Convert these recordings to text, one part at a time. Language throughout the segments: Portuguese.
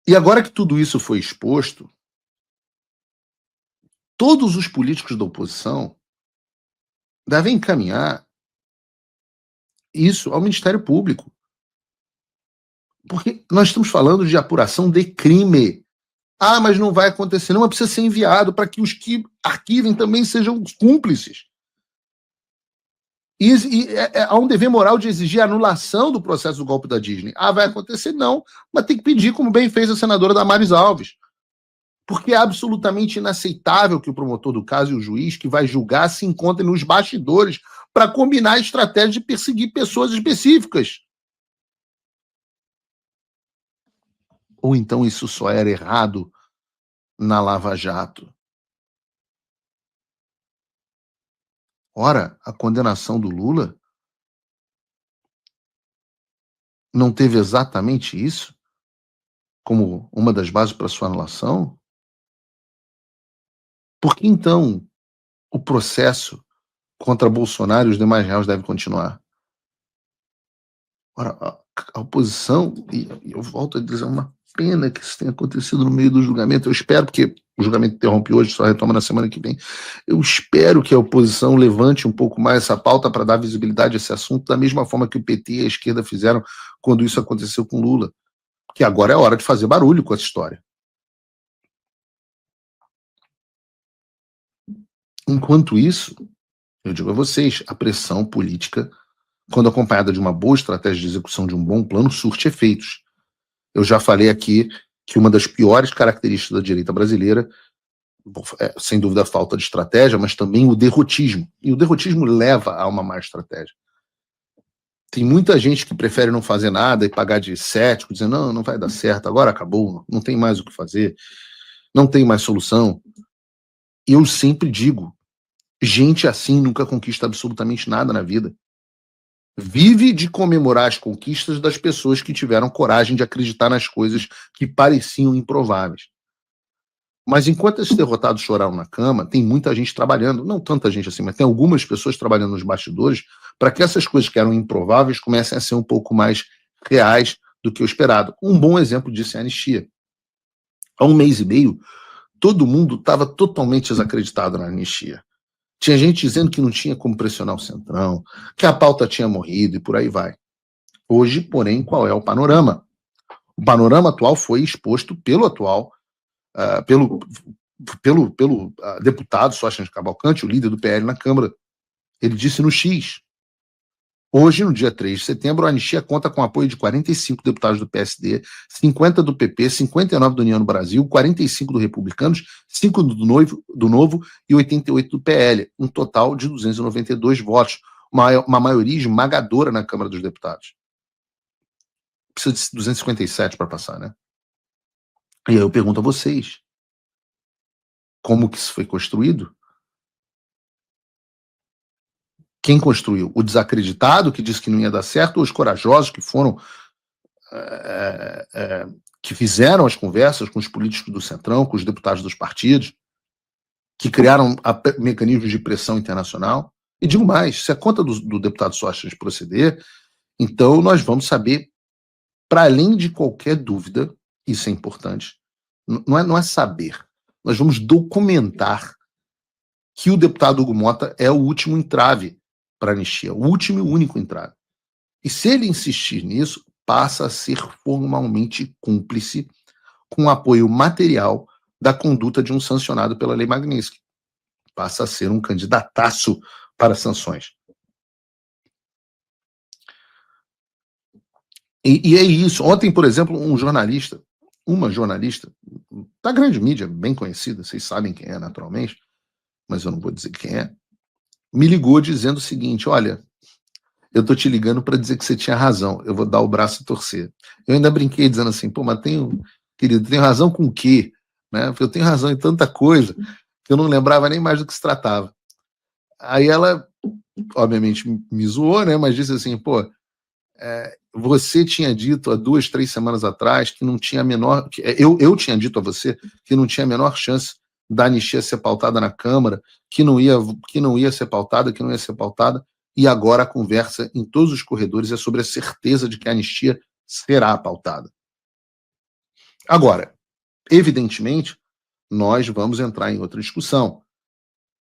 E agora que tudo isso foi exposto, todos os políticos da oposição devem encaminhar isso ao Ministério Público. Porque nós estamos falando de apuração de crime. Ah, mas não vai acontecer, não, mas precisa ser enviado para que os que arquivem também sejam cúmplices. Há um dever moral de exigir a anulação do processo do golpe da Disney. Ah, vai acontecer? Não, mas tem que pedir, como bem fez a senadora Damares Alves. Porque é absolutamente inaceitável que o promotor do caso e o juiz que vai julgar se encontrem nos bastidores para combinar a estratégia de perseguir pessoas específicas. Ou então isso só era errado na Lava Jato? Ora, a condenação do Lula não teve exatamente isso como uma das bases para sua anulação? Por que então o processo contra Bolsonaro e os demais réus deve continuar? Ora, a oposição, e eu volto a dizer, é uma pena que isso tenha acontecido no meio do julgamento. Eu espero, porque o julgamento interrompe hoje, só retoma na semana que vem. Eu espero que a oposição levante um pouco mais essa pauta para dar visibilidade a esse assunto, da mesma forma que o PT e a esquerda fizeram quando isso aconteceu com Lula. Que agora é hora de fazer barulho com essa história. Enquanto isso, eu digo a vocês, a pressão política, quando acompanhada de uma boa estratégia de execução de um bom plano, surte efeitos. Eu já falei aqui que uma das piores características da direita brasileira é, sem dúvida, a falta de estratégia, mas também o derrotismo. E o derrotismo leva a uma má estratégia. Tem muita gente que prefere não fazer nada e pagar de cético, dizendo, não, não vai dar certo, agora acabou, não tem mais o que fazer, não tem mais solução. Eu sempre digo, gente assim nunca conquista absolutamente nada na vida. Vive de comemorar as conquistas das pessoas que tiveram coragem de acreditar nas coisas que pareciam improváveis. Mas enquanto esses derrotados choraram na cama, tem muita gente trabalhando, não tanta gente assim, mas tem algumas pessoas trabalhando nos bastidores para que essas coisas que eram improváveis comecem a ser um pouco mais reais do que o esperado. Um bom exemplo disso é a anistia. Há 1 mês e meio, todo mundo estava totalmente desacreditado na anistia. Tinha gente dizendo que não tinha como pressionar o Centrão, que a pauta tinha morrido e por aí vai. Hoje, porém, qual é o panorama? O panorama atual foi exposto pelo atual, pelo deputado Sóstenes Cavalcante, o líder do PL na Câmara. Ele disse no X. Hoje, no dia 3 de setembro, a anistia conta com o apoio de 45 deputados do PSD, 50 do PP, 59 do União do Brasil, 45 do Republicanos, 5 do Novo e 88 do PL, um total de 292 votos, uma maioria esmagadora na Câmara dos Deputados. Precisa de 257 para passar, né? E aí eu pergunto a vocês, como que isso foi construído? Quem construiu? O desacreditado que disse que não ia dar certo ou os corajosos que foram que fizeram as conversas com os políticos do Centrão, com os deputados dos partidos, que criaram mecanismos de pressão internacional? E digo mais, se a conta do deputado Sóstenes proceder, então nós vamos saber, para além de qualquer dúvida, isso é importante, não é saber, nós vamos documentar que o deputado Hugo Mota é o último entrave para a anistia, o último e único entrave. E se ele insistir nisso, passa a ser formalmente cúmplice com apoio material da conduta de um sancionado pela Lei Magnitsky. Passa a ser um candidataço para sanções. E é isso. Ontem, por exemplo, uma jornalista da grande mídia, bem conhecida, vocês sabem quem é naturalmente, mas eu não vou dizer quem é, me ligou dizendo o seguinte, olha, eu tô te ligando para dizer que você tinha razão, eu vou dar o braço e torcer. Eu ainda brinquei dizendo assim, pô, mas querido, tenho razão com o quê? Né? Porque eu tenho razão em tanta coisa que eu não lembrava nem mais do que se tratava. Aí ela, obviamente, me zoou, né? Mas disse assim, pô, você tinha dito há 2, 3 semanas atrás que não tinha a menor... Eu tinha dito a você que não tinha a menor chance da anistia ser pautada na Câmara, que não ia ser pautada, e agora a conversa em todos os corredores é sobre a certeza de que a anistia será pautada. Agora, evidentemente, nós vamos entrar em outra discussão,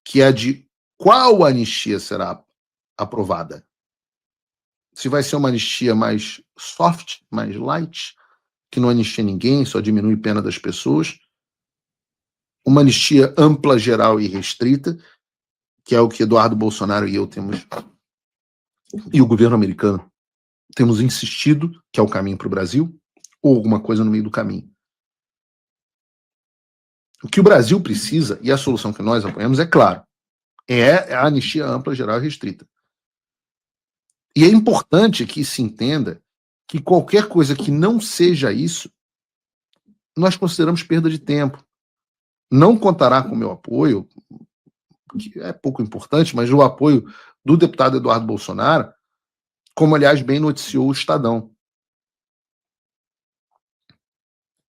que é a de qual anistia será aprovada. Se vai ser uma anistia mais soft, mais light, que não anistia ninguém, só diminui a pena das pessoas, uma anistia ampla, geral e restrita, que é o que Eduardo Bolsonaro e eu temos, e o governo americano temos insistido que é o caminho para o Brasil, ou alguma coisa no meio do caminho. O que o Brasil precisa, e a solução que nós apoiamos, é claro, é a anistia ampla, geral e restrita. E é importante que se entenda que qualquer coisa que não seja isso, nós consideramos perda de tempo. Não contará com o meu apoio, que é pouco importante, mas o apoio do deputado Eduardo Bolsonaro, como, aliás, bem noticiou o Estadão.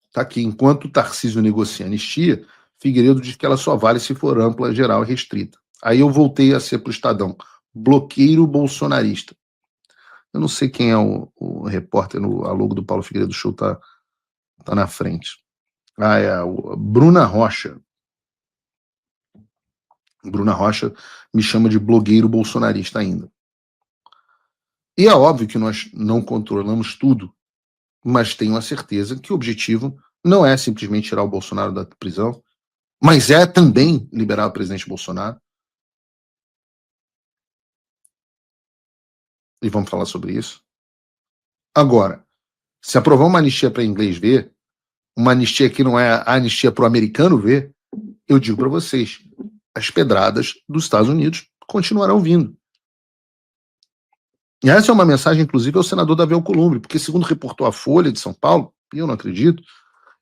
Está aqui, enquanto o Tarcísio negocia a anistia, Figueiredo diz que ela só vale se for ampla, geral e restrita. Aí eu voltei a ser para o Estadão. Bloqueiro bolsonarista. Eu não sei quem é o repórter, a logo do Paulo Figueiredo Show tá na frente. É a Bruna Rocha. Bruna Rocha me chama de blogueiro bolsonarista ainda. E é óbvio que nós não controlamos tudo, mas tenho a certeza que o objetivo não é simplesmente tirar o Bolsonaro da prisão, mas é também liberar o presidente Bolsonaro. E vamos falar sobre isso. Agora, se aprovar uma anistia para inglês ver, uma anistia que não é a anistia para o americano ver, eu digo para vocês, as pedradas dos Estados Unidos continuarão vindo. E essa é uma mensagem, inclusive, ao senador Davi Alcolumbre, porque, segundo reportou a Folha de São Paulo, e eu não acredito,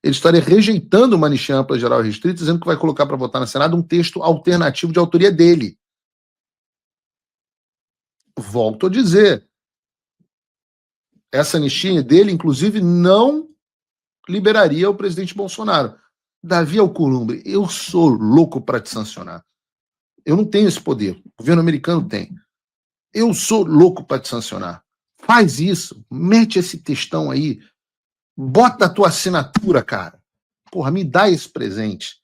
ele estaria rejeitando uma anistia ampla, geral e restrita, dizendo que vai colocar para votar no Senado um texto alternativo de autoria dele. Volto a dizer, essa anistia dele, inclusive, não liberaria o presidente Bolsonaro. Davi Alcolumbre, eu sou louco para te sancionar. Eu não tenho esse poder. O governo americano tem. Eu sou louco para te sancionar. Faz isso. Mete esse textão aí. Bota a tua assinatura, cara. Porra, me dá esse presente.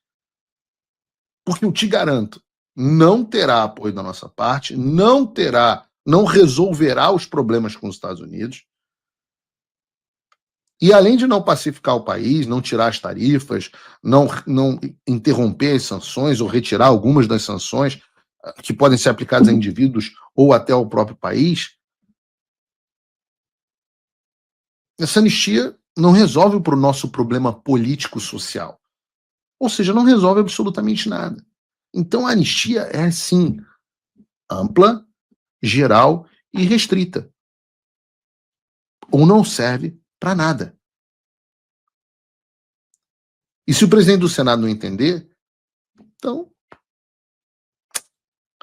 Porque eu te garanto, não terá apoio da nossa parte, não resolverá os problemas com os Estados Unidos. E além de não pacificar o país, não tirar as tarifas, não interromper as sanções ou retirar algumas das sanções que podem ser aplicadas a indivíduos ou até ao próprio país, essa anistia não resolve o nosso problema político-social. Ou seja, não resolve absolutamente nada. Então a anistia é, sim, ampla, geral e restrita. Ou não serve para nada. E se o presidente do Senado não entender, então,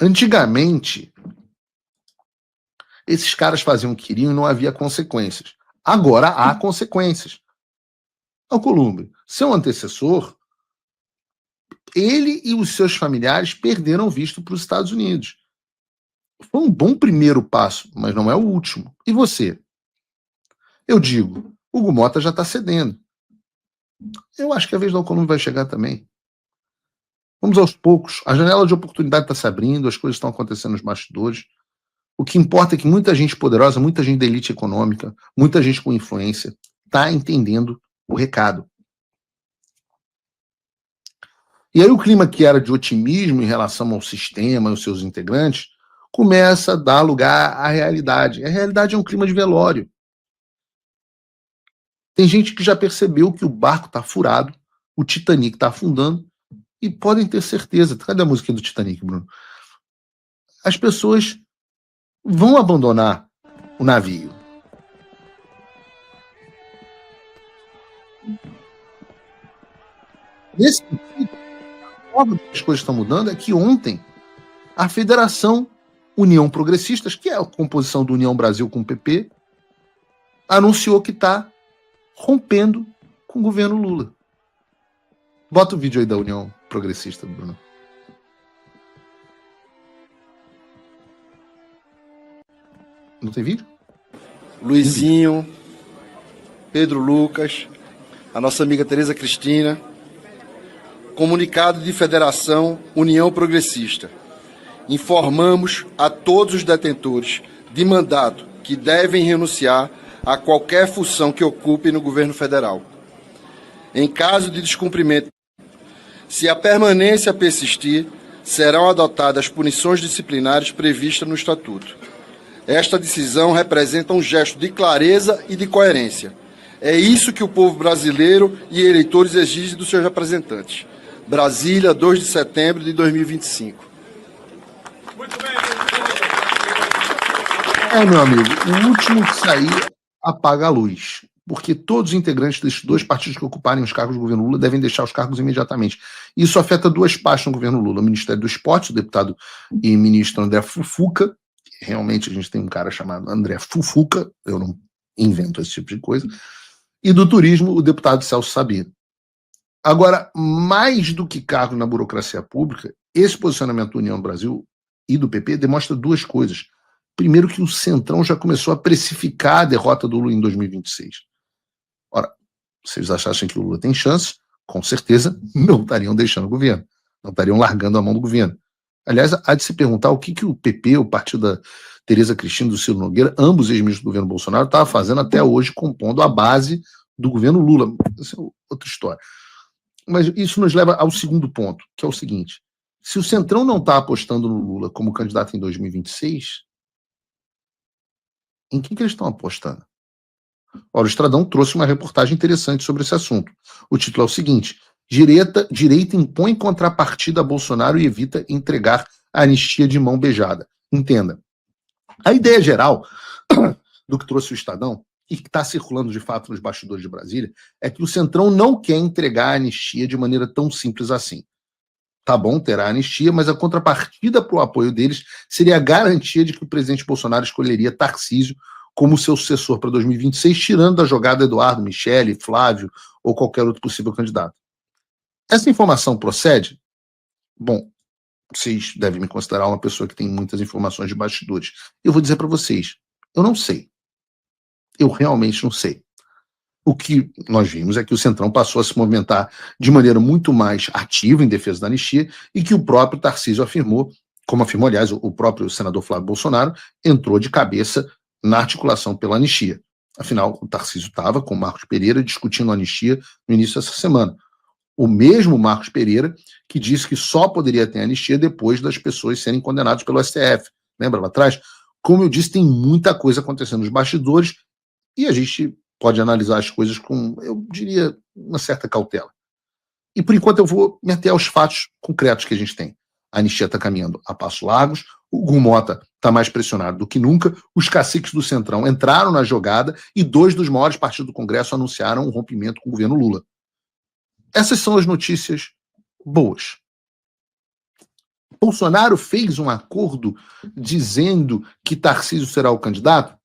antigamente, esses caras faziam o que queriam e não havia consequências. Agora há consequências. Alcolumbre, seu antecessor, ele e os seus familiares perderam visto para os Estados Unidos. Foi um bom primeiro passo, mas não é o último. E você? Eu digo, Hugo Mota já está cedendo. Eu acho que a vez do Alcolumbre vai chegar também. Vamos aos poucos. A janela de oportunidade está se abrindo, as coisas estão acontecendo nos bastidores. O que importa é que muita gente poderosa, muita gente da elite econômica, muita gente com influência, está entendendo o recado. E aí o clima que era de otimismo em relação ao sistema e aos seus integrantes começa a dar lugar à realidade. A realidade é um clima de velório. Tem gente que já percebeu que o barco está furado, o Titanic está afundando, e podem ter certeza. Cadê a música do Titanic, Bruno? As pessoas vão abandonar o navio. Nesse sentido, a forma que as coisas estão mudando é que ontem a Federação União Progressistas, que é a composição do União Brasil com o PP, anunciou que está rompendo com o governo Lula. Bota o vídeo aí da União Progressista, Bruno. Não tem vídeo? Luizinho, Pedro Lucas, a nossa amiga Tereza Cristina, comunicado de Federação União Progressista. Informamos a todos os detentores de mandato que devem renunciar a qualquer função que ocupem no governo federal. Em caso de descumprimento, se a permanência persistir, serão adotadas punições disciplinares previstas no Estatuto. Esta decisão representa um gesto de clareza e de coerência. É isso que o povo brasileiro e eleitores exigem dos seus representantes. Brasília, 2 de setembro de 2025. Muito bem. Meu amigo, o último que sair apaga a luz, porque todos os integrantes desses dois partidos que ocuparem os cargos do governo Lula devem deixar os cargos imediatamente. Isso afeta duas pastas no governo Lula: o Ministério do Esporte, o deputado e ministro André Fufuca. Realmente a gente tem um cara chamado André Fufuca, eu não invento esse tipo de coisa, e do Turismo, o deputado Celso Sabino. Agora, mais do que cargo na burocracia pública, esse posicionamento da União Brasil e do PP demonstra duas coisas. Primeiro, que o Centrão já começou a precificar a derrota do Lula em 2026. Ora, se eles achassem que o Lula tem chance, com certeza não estariam deixando o governo, não estariam largando a mão do governo. Aliás, há de se perguntar o que o PP, o partido da Tereza Cristina e do Ciro Nogueira, ambos ex-ministros do governo Bolsonaro, estavam fazendo até hoje, compondo a base do governo Lula. Essa é outra história. Mas isso nos leva ao segundo ponto, que é o seguinte: se o Centrão não está apostando no Lula como candidato em 2026, em que eles estão apostando? Ora, o Estradão trouxe uma reportagem interessante sobre esse assunto. O título é o seguinte: direita impõe contrapartida a Bolsonaro e evita entregar a anistia de mão beijada. Entenda, a ideia geral do que trouxe o Estadão, e que está circulando de fato nos bastidores de Brasília, é que o Centrão não quer entregar a anistia de maneira tão simples assim. Tá bom, terá a anistia, mas a contrapartida para o apoio deles seria a garantia de que o presidente Bolsonaro escolheria Tarcísio como seu sucessor para 2026, tirando da jogada Eduardo, Michele, Flávio ou qualquer outro possível candidato. Essa informação procede? Bom, vocês devem me considerar uma pessoa que tem muitas informações de bastidores. Eu vou dizer para vocês, eu não sei. Eu realmente não sei. O que nós vimos é que o Centrão passou a se movimentar de maneira muito mais ativa em defesa da anistia e que o próprio Tarcísio afirmou, como afirmou, aliás, o próprio senador Flávio Bolsonaro, entrou de cabeça na articulação pela anistia. Afinal, o Tarcísio estava com o Marcos Pereira discutindo a anistia no início dessa semana. O mesmo Marcos Pereira que disse que só poderia ter anistia depois das pessoas serem condenadas pelo STF. Lembra lá atrás? Como eu disse, tem muita coisa acontecendo nos bastidores e a gente pode analisar as coisas com, eu diria, uma certa cautela. E, por enquanto, eu vou me ater aos fatos concretos que a gente tem. A anistia está caminhando a passos largos, o Hugo Mota está mais pressionado do que nunca, os caciques do Centrão entraram na jogada e 2 dos maiores partidos do Congresso anunciaram um rompimento com o governo Lula. Essas são as notícias boas. Bolsonaro fez um acordo dizendo que Tarcísio será o candidato?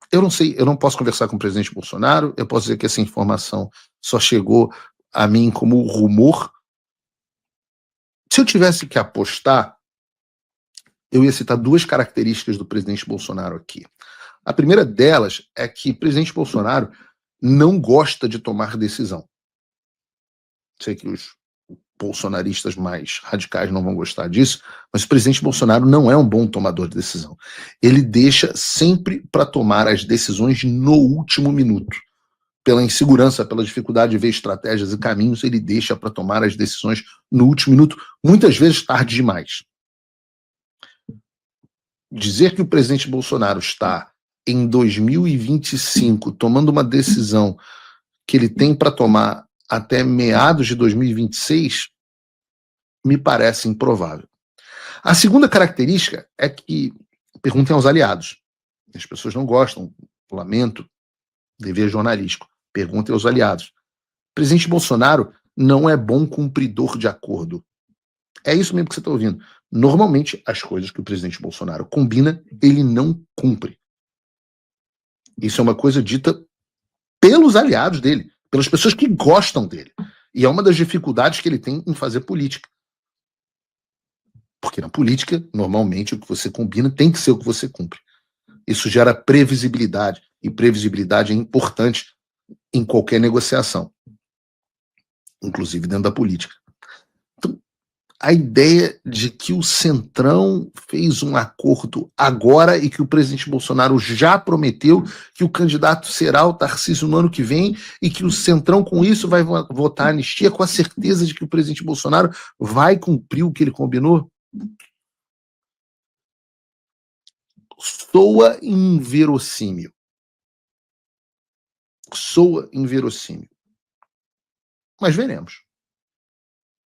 Eu não sei, eu não posso conversar com o presidente Bolsonaro, eu posso dizer que essa informação só chegou a mim como rumor. Se eu tivesse que apostar, eu ia citar 2 características do presidente Bolsonaro aqui. A primeira delas é que o presidente Bolsonaro não gosta de tomar decisão. Sei que os bolsonaristas mais radicais não vão gostar disso, mas o presidente Bolsonaro não é um bom tomador de decisão. Ele deixa sempre para tomar as decisões no último minuto. Pela insegurança, pela dificuldade de ver estratégias e caminhos, ele deixa para tomar as decisões no último minuto, muitas vezes tarde demais. Dizer que o presidente Bolsonaro está em 2025 tomando uma decisão que ele tem para tomar até meados de 2026, me parece improvável. A segunda característica é que, perguntem aos aliados, as pessoas não gostam, lamento, dever jornalístico, perguntem aos aliados. O presidente Bolsonaro não é bom cumpridor de acordo. É isso mesmo que você está ouvindo. Normalmente, as coisas que o presidente Bolsonaro combina, ele não cumpre. Isso é uma coisa dita pelos aliados dele, pelas pessoas que gostam dele. E é uma das dificuldades que ele tem em fazer política. Porque na política, normalmente, o que você combina tem que ser o que você cumpre. Isso gera previsibilidade, e previsibilidade é importante em qualquer negociação, inclusive dentro da política. Então, a ideia de que o Centrão fez um acordo agora e que o presidente Bolsonaro já prometeu que o candidato será o Tarcísio no ano que vem e que o Centrão com isso vai votar a anistia com a certeza de que o presidente Bolsonaro vai cumprir o que ele combinou, soa inverossímil. Soa inverossímil. Mas veremos.